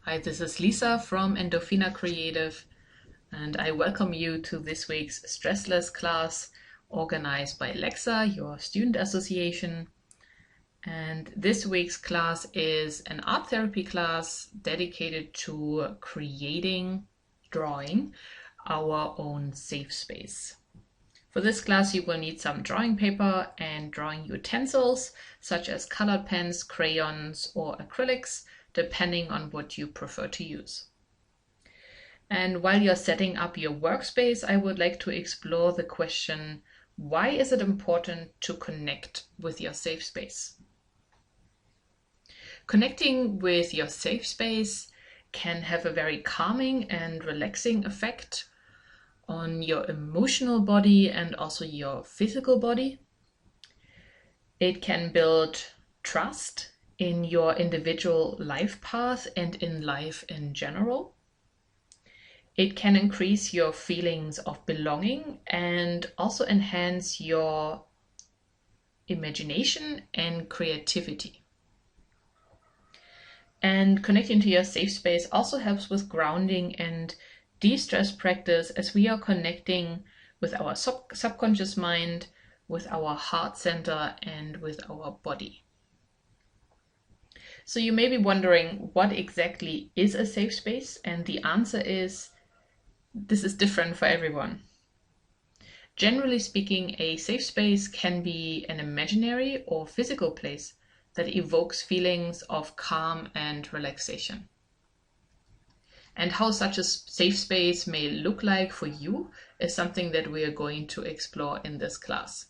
Hi, this is Lisa from Endorphina Creative, and I welcome you to this week's Stressless class organized by LEXSA, your student association. And this week's class is an art therapy class dedicated to drawing our own safe space. For this class, you will need some drawing paper and drawing utensils, such as colored pens, crayons, or acrylics, depending on what you prefer to use. And while you're setting up your workspace, I would like to explore the question, why is it important to connect with your safe space? Connecting with your safe space can have a very calming and relaxing effect on your emotional body and also your physical body. It can build trust in your individual life path and in life in general. It can increase your feelings of belonging and also enhance your imagination and creativity. And connecting to your safe space also helps with grounding and de-stress practice, as we are connecting with our subconscious mind, with our heart center, and with our body. So you may be wondering, what exactly is a safe space? And the answer is, this is different for everyone. Generally speaking, a safe space can be an imaginary or physical place that evokes feelings of calm and relaxation. And how such a safe space may look like for you is something that we are going to explore in this class.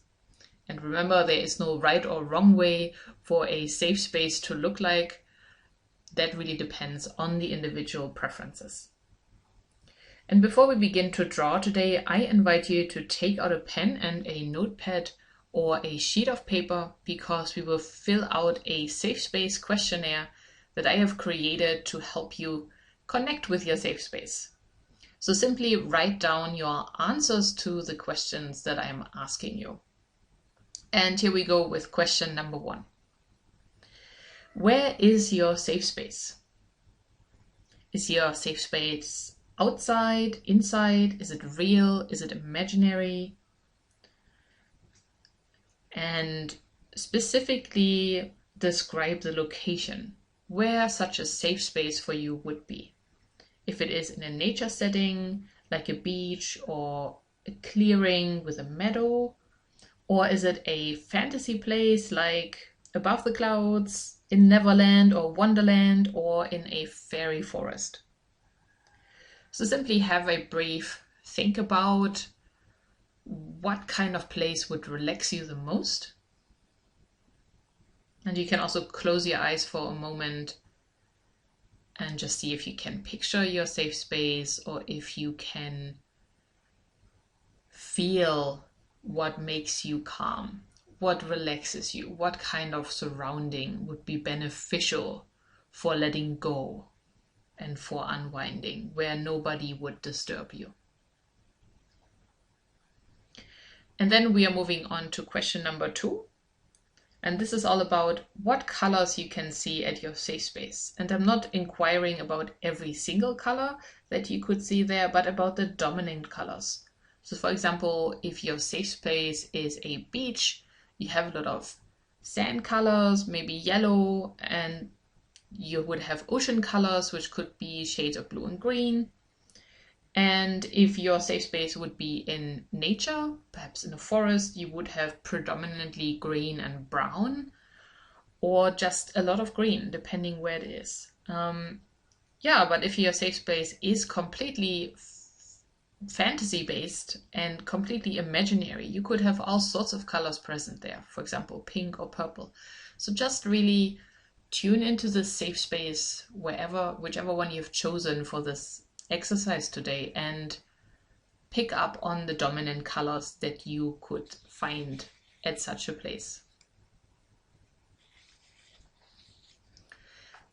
And remember, there is no right or wrong way for a safe space to look like. That really depends on the individual preferences. And before we begin to draw today, I invite you to take out a pen and a notepad or a sheet of paper, because we will fill out a safe space questionnaire that I have created to help you connect with your safe space. So simply write down your answers to the questions that I am asking you. And here we go with question number 1. Where is your safe space? Is your safe space outside, inside? Is it real? Is it imaginary? And specifically describe the location where such a safe space for you would be. If it is in a nature setting, like a beach or a clearing with a meadow, or is it a fantasy place like above the clouds, in Neverland or Wonderland, or in a fairy forest? So simply have a brief think about what kind of place would relax you the most. And you can also close your eyes for a moment and just see if you can picture your safe space, or if you can feel what makes you calm, what relaxes you, what kind of surrounding would be beneficial for letting go and for unwinding, where nobody would disturb you. And then we are moving on to question number 2. And this is all about what colors you can see at your safe space. And I'm not inquiring about every single color that you could see there, but about the dominant colors. So for example, if your safe space is a beach, you have a lot of sand colors, maybe yellow, and you would have ocean colors, which could be shades of blue and green. And if your safe space would be in nature, perhaps in a forest, you would have predominantly green and brown, or just a lot of green, depending where it is. But if your safe space is completely fantasy-based and completely imaginary, you could have all sorts of colors present there, for example, pink or purple. So just really tune into the safe space, whichever one you've chosen for this exercise today, and pick up on the dominant colors that you could find at such a place.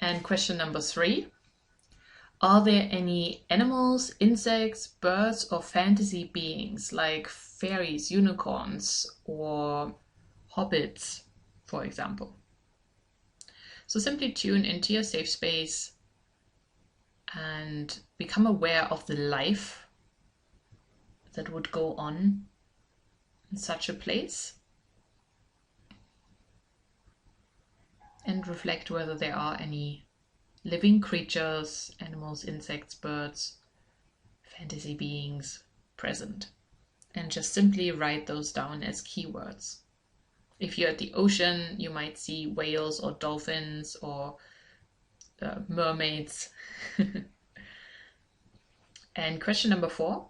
And question number 3. Are there any animals, insects, birds, or fantasy beings like fairies, unicorns, or hobbits, for example? So simply tune into your safe space and become aware of the life that would go on in such a place, and reflect whether there are any living creatures, animals, insects, birds, fantasy beings present. And just simply write those down as keywords. If you're at the ocean, you might see whales or dolphins or mermaids. And question number 4,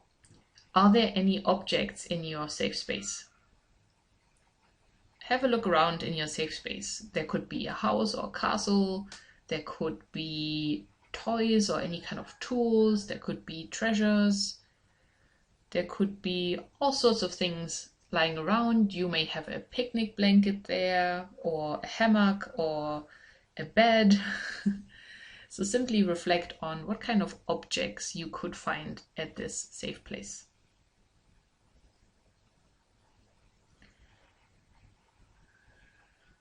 are there any objects in your safe space? Have a look around in your safe space. There could be a house or castle, there could be toys or any kind of tools, there could be treasures, there could be all sorts of things lying around. You may have a picnic blanket there, or a hammock, or a bed. So simply reflect on what kind of objects you could find at this safe place.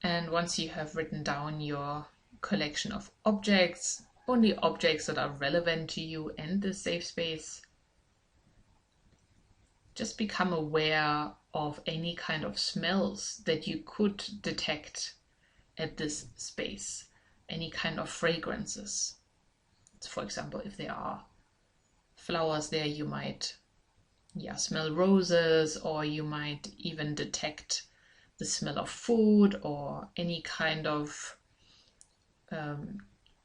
And once you have written down your collection of objects, only objects that are relevant to you and the safe space, just become aware of any kind of smells that you could detect at this space, any kind of fragrances. For example, if there are flowers there, you might smell roses, or you might even detect the smell of food or any kind of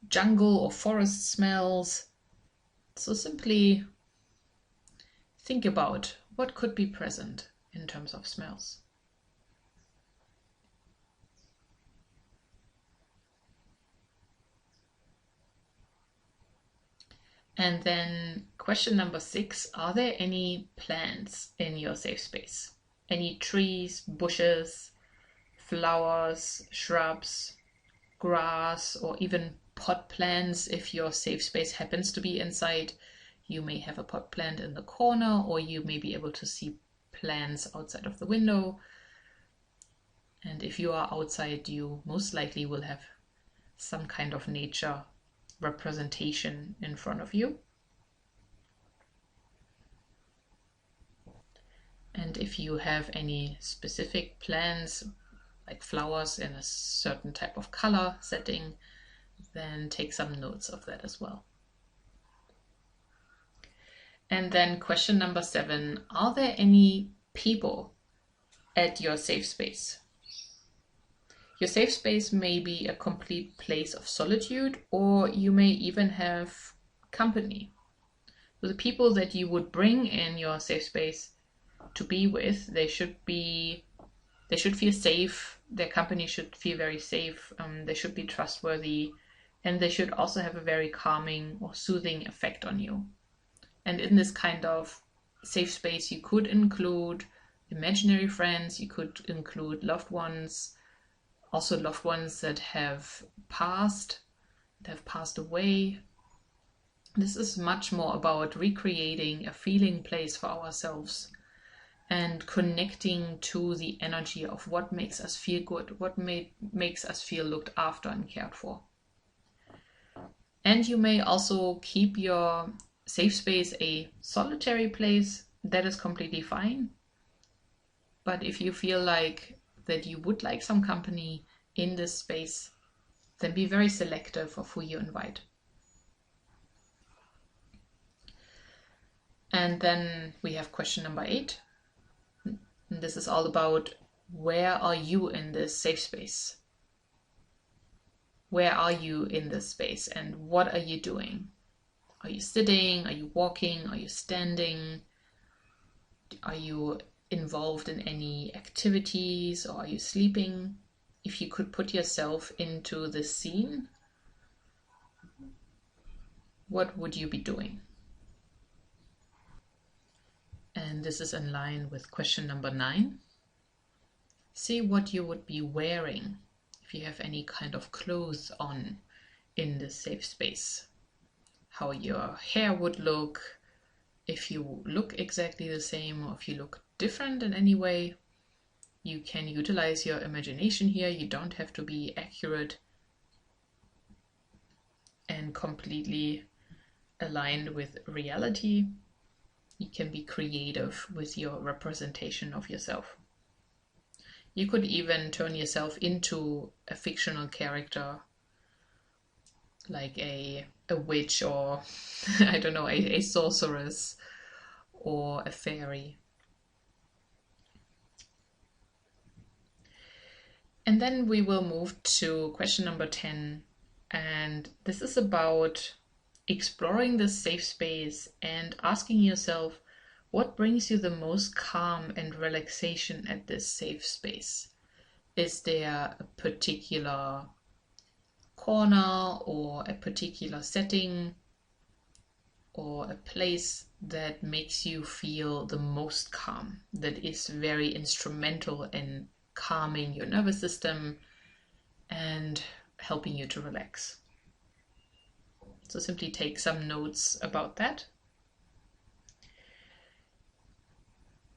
jungle or forest smells. So simply think about what could be present in terms of smells. And then question number 6, are there any plants in your safe space? Any trees, bushes, flowers, shrubs, grass, or even pot plants? If your safe space happens to be inside, you may have a pot plant in the corner, or you may be able to see plants outside of the window. And if you are outside, you most likely will have some kind of nature representation in front of you. And if you have any specific plants, like flowers in a certain type of color setting, then take some notes of that as well. And then question number 7, are there any people at your safe space? Your safe space may be a complete place of solitude, or you may even have company. So the people that you would bring in your safe space to be with, they should feel safe, their company should feel very safe, they should be trustworthy, and they should also have a very calming or soothing effect on you. And in this kind of safe space, you could include imaginary friends, you could include loved ones, also loved ones that have passed away. This is much more about recreating a feeling place for ourselves and connecting to the energy of what makes us feel good, what makes us feel looked after and cared for. And you may also keep your safe space a solitary place. That is completely fine. But if you feel like that you would like some company in this space, then be very selective of who you invite. And then we have question number 8. And this is all about, where are you in this safe space? Where are you in this space, and what are you doing? Are you sitting? Are you walking? Are you standing? Are you involved in any activities, or are you sleeping? If you could put yourself into the scene, what would you be doing? And this is in line with question number 9. See what you would be wearing if you have any kind of clothes on in this safe space. How your hair would look, if you look exactly the same or if you look different in any way. You can utilize your imagination here. You don't have to be accurate and completely aligned with reality. You can be creative with your representation of yourself. You could even turn yourself into a fictional character, like a witch, or I don't know, a sorceress or a fairy. And then we will move to question number 10. And this is about exploring the safe space and asking yourself, what brings you the most calm and relaxation at this safe space? Is there a particular corner or a particular setting or a place that makes you feel the most calm, that is very instrumental in calming your nervous system and helping you to relax? So simply take some notes about that.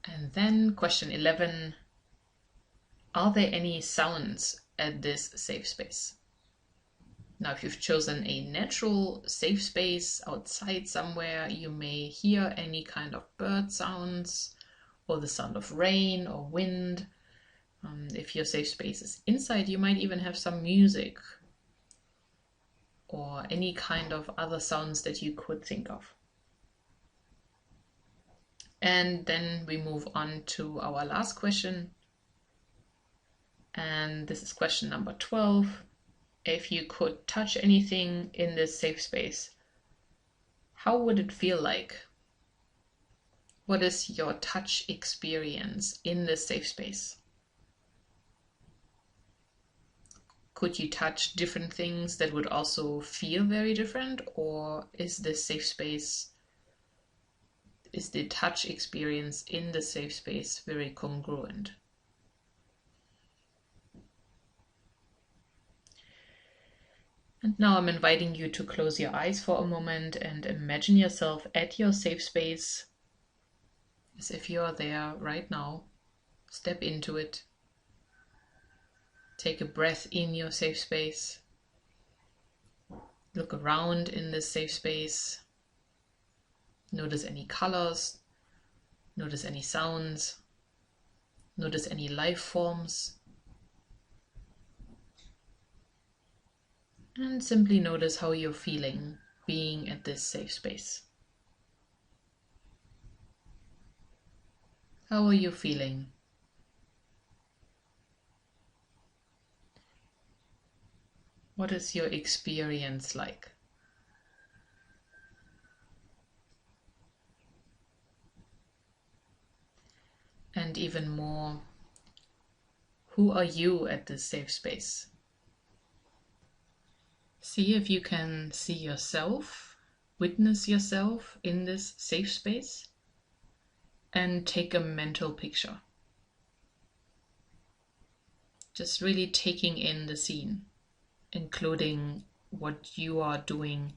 And then question 11, are there any sounds at this safe space? Now, if you've chosen a natural safe space outside somewhere, you may hear any kind of bird sounds or the sound of rain or wind. If your safe space is inside, you might even have some music or any kind of other sounds that you could think of. And then we move on to our last question. And this is question number 12. If you could touch anything in this safe space, how would it feel like? What is your touch experience in this safe space? Could you touch different things that would also feel very different? Or is this safe space, is the touch experience in the safe space very congruent? And now I'm inviting you to close your eyes for a moment and imagine yourself at your safe space as if you're there right now. Step into it. Take a breath in your safe space. Look around in this safe space. Notice any colors. Notice any sounds. Notice any life forms. And simply notice how you're feeling being at this safe space. How are you feeling? What is your experience like? And even more, who are you at this safe space? See if you can see yourself, witness yourself in this safe space, and take a mental picture. Just really taking in the scene, including what you are doing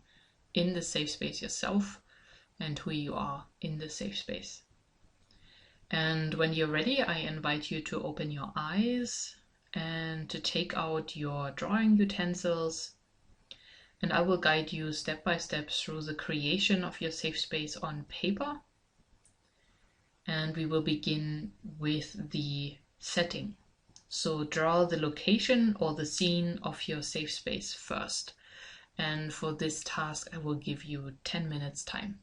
in the safe space yourself and who you are in the safe space. And when you're ready, I invite you to open your eyes and to take out your drawing utensils. And I will guide you step by step through the creation of your safe space on paper. And we will begin with the setting. So draw the location or the scene of your safe space first. And for this task, I will give you 10 minutes time.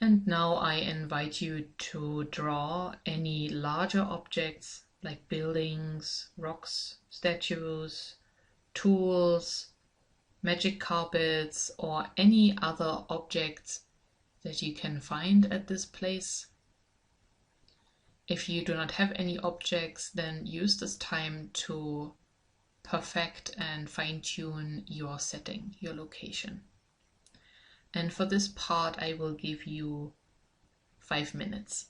And now I invite you to draw any larger objects like buildings, rocks, statues, tools, magic carpets, or any other objects that you can find at this place. If you do not have any objects, then use this time to perfect and fine-tune your setting, your location. And for this part, I will give you 5 minutes.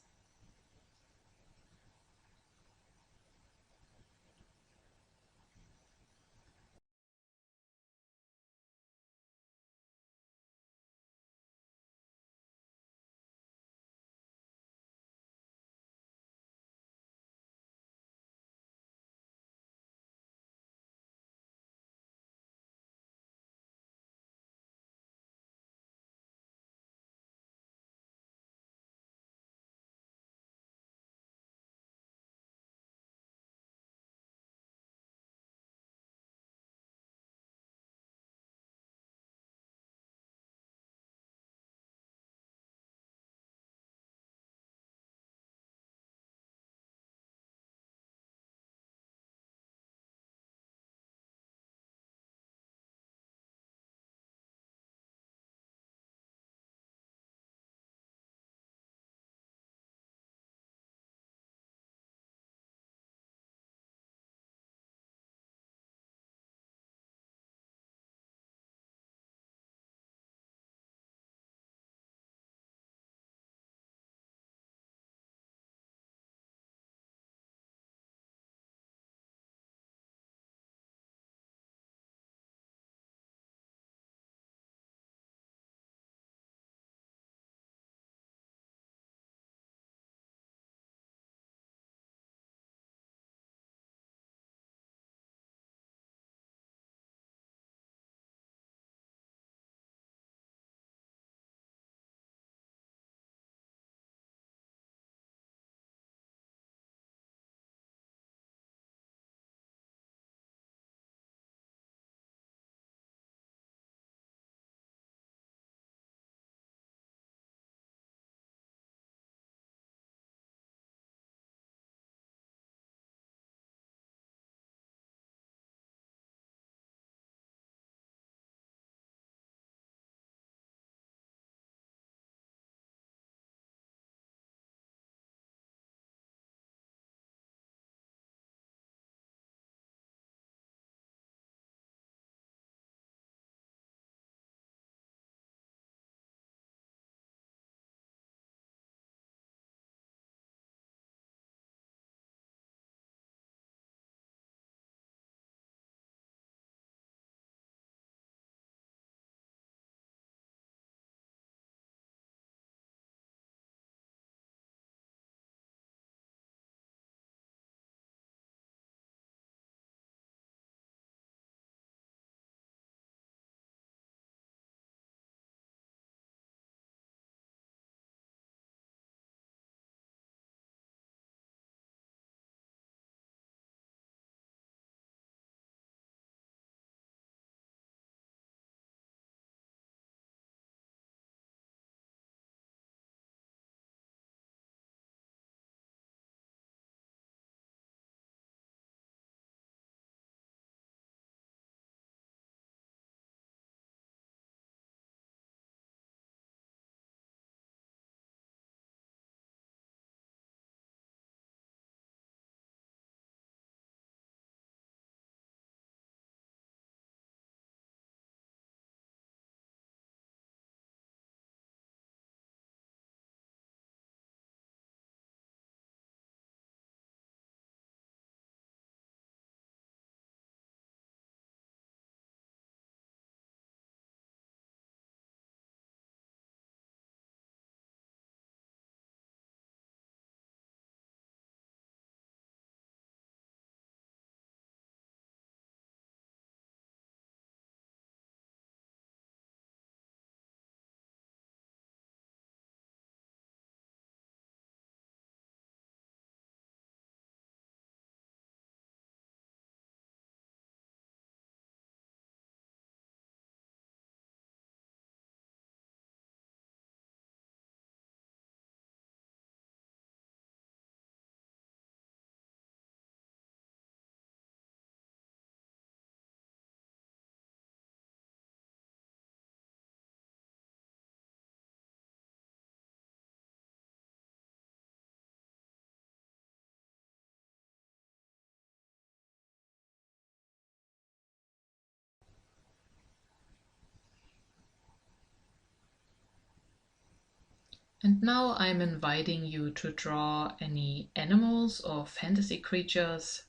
And now I'm inviting you to draw any animals or fantasy creatures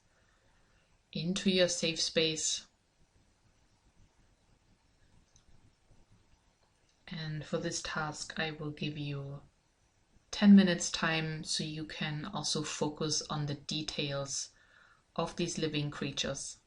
into your safe space. And for this task, I will give you 10 minutes time so you can also focus on the details of these living creatures.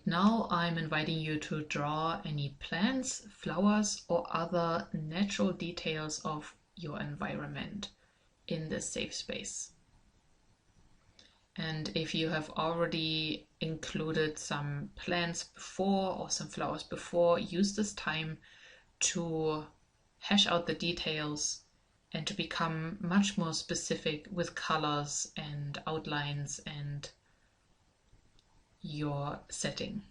Now I'm inviting you to draw any plants, flowers, or other natural details of your environment in this safe space. And if you have already included some plants before or some flowers before, use this time to hash out the details and to become much more specific with colors and outlines and your setting.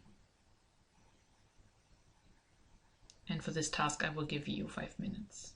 And for this task, I will give you 5 minutes.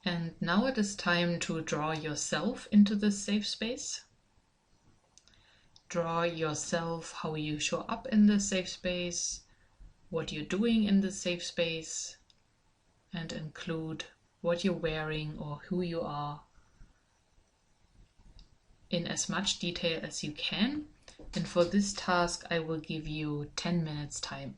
And now it is time to draw yourself into this safe space. Draw yourself, how you show up in this safe space, what you're doing in this safe space, and include what you're wearing or who you are in as much detail as you can. And for this task, I will give you 10 minutes time.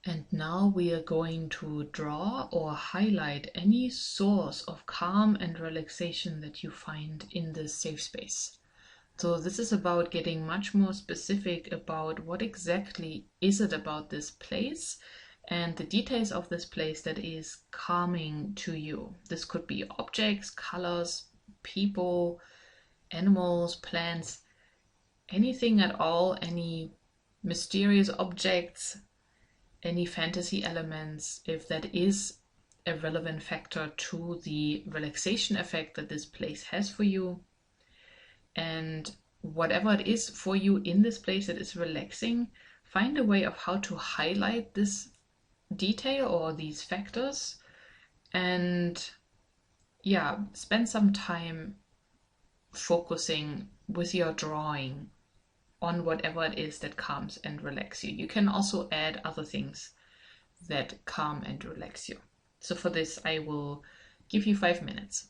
And now we are going to draw or highlight any source of calm and relaxation that you find in this safe space. So this is about getting much more specific about what exactly is it about this place and the details of this place that is calming to you. This could be objects, colors, people, animals, plants, anything at all, any mysterious objects, any fantasy elements, if that is a relevant factor to the relaxation effect that this place has for you. And whatever it is for you in this place that is relaxing, find a way of how to highlight this detail or these factors, and yeah, spend some time focusing with your drawing on whatever it is that calms and relax you. You can also add other things that calm and relax you. So for this, I will give you 5 minutes.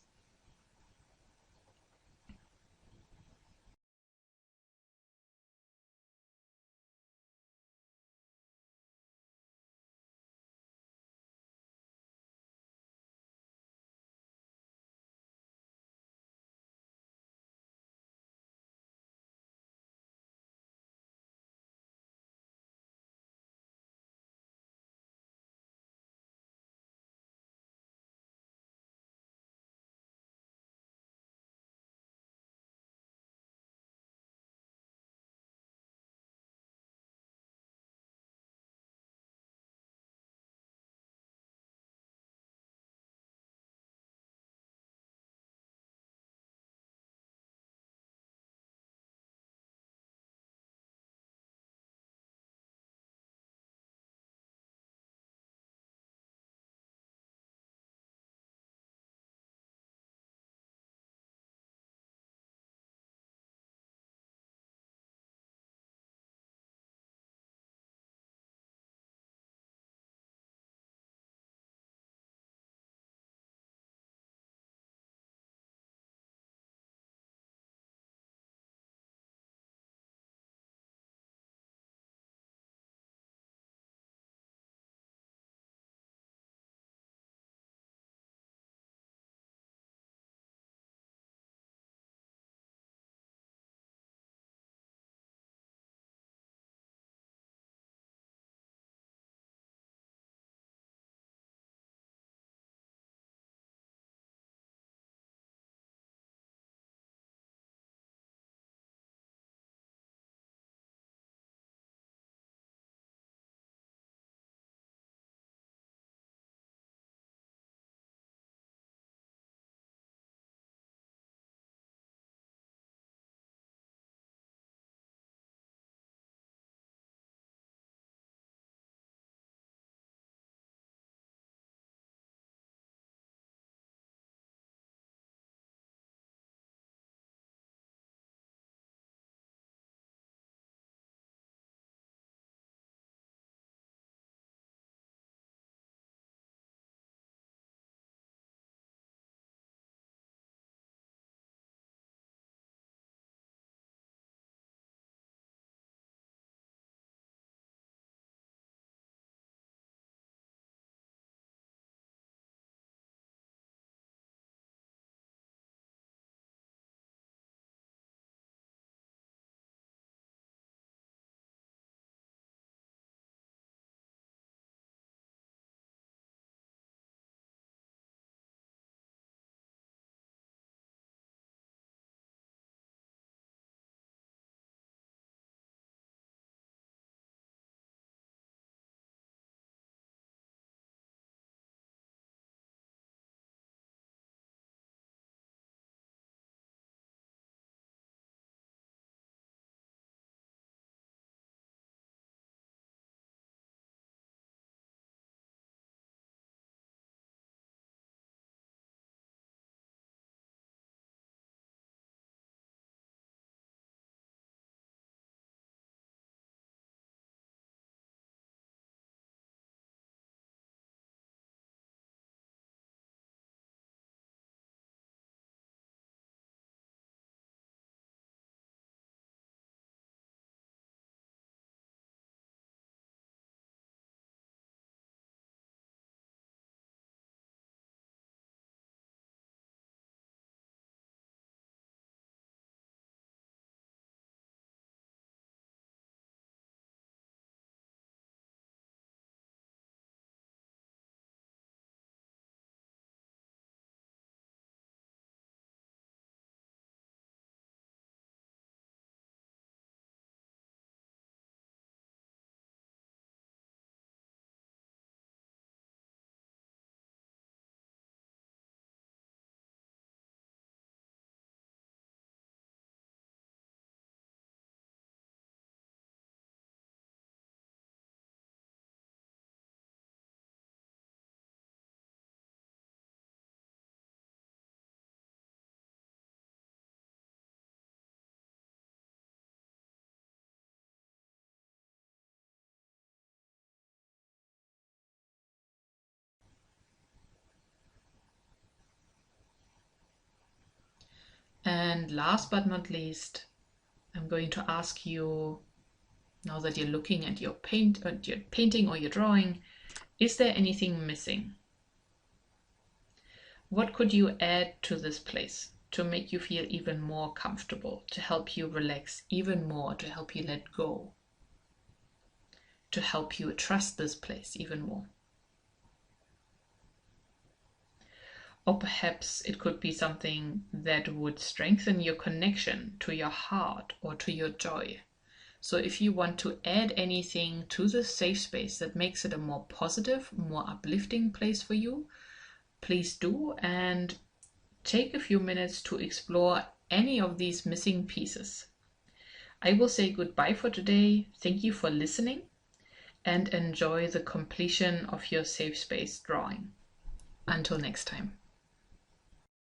And last but not least, I'm going to ask you, now that you're looking at your painting or your drawing, is there anything missing? What could you add to this place to make you feel even more comfortable, to help you relax even more, to help you let go, to help you trust this place even more? Or perhaps it could be something that would strengthen your connection to your heart or to your joy. So if you want to add anything to the safe space that makes it a more positive, more uplifting place for you, please do, and take a few minutes to explore any of these missing pieces. I will say goodbye for today. Thank you for listening, and enjoy the completion of your safe space drawing. Until next time.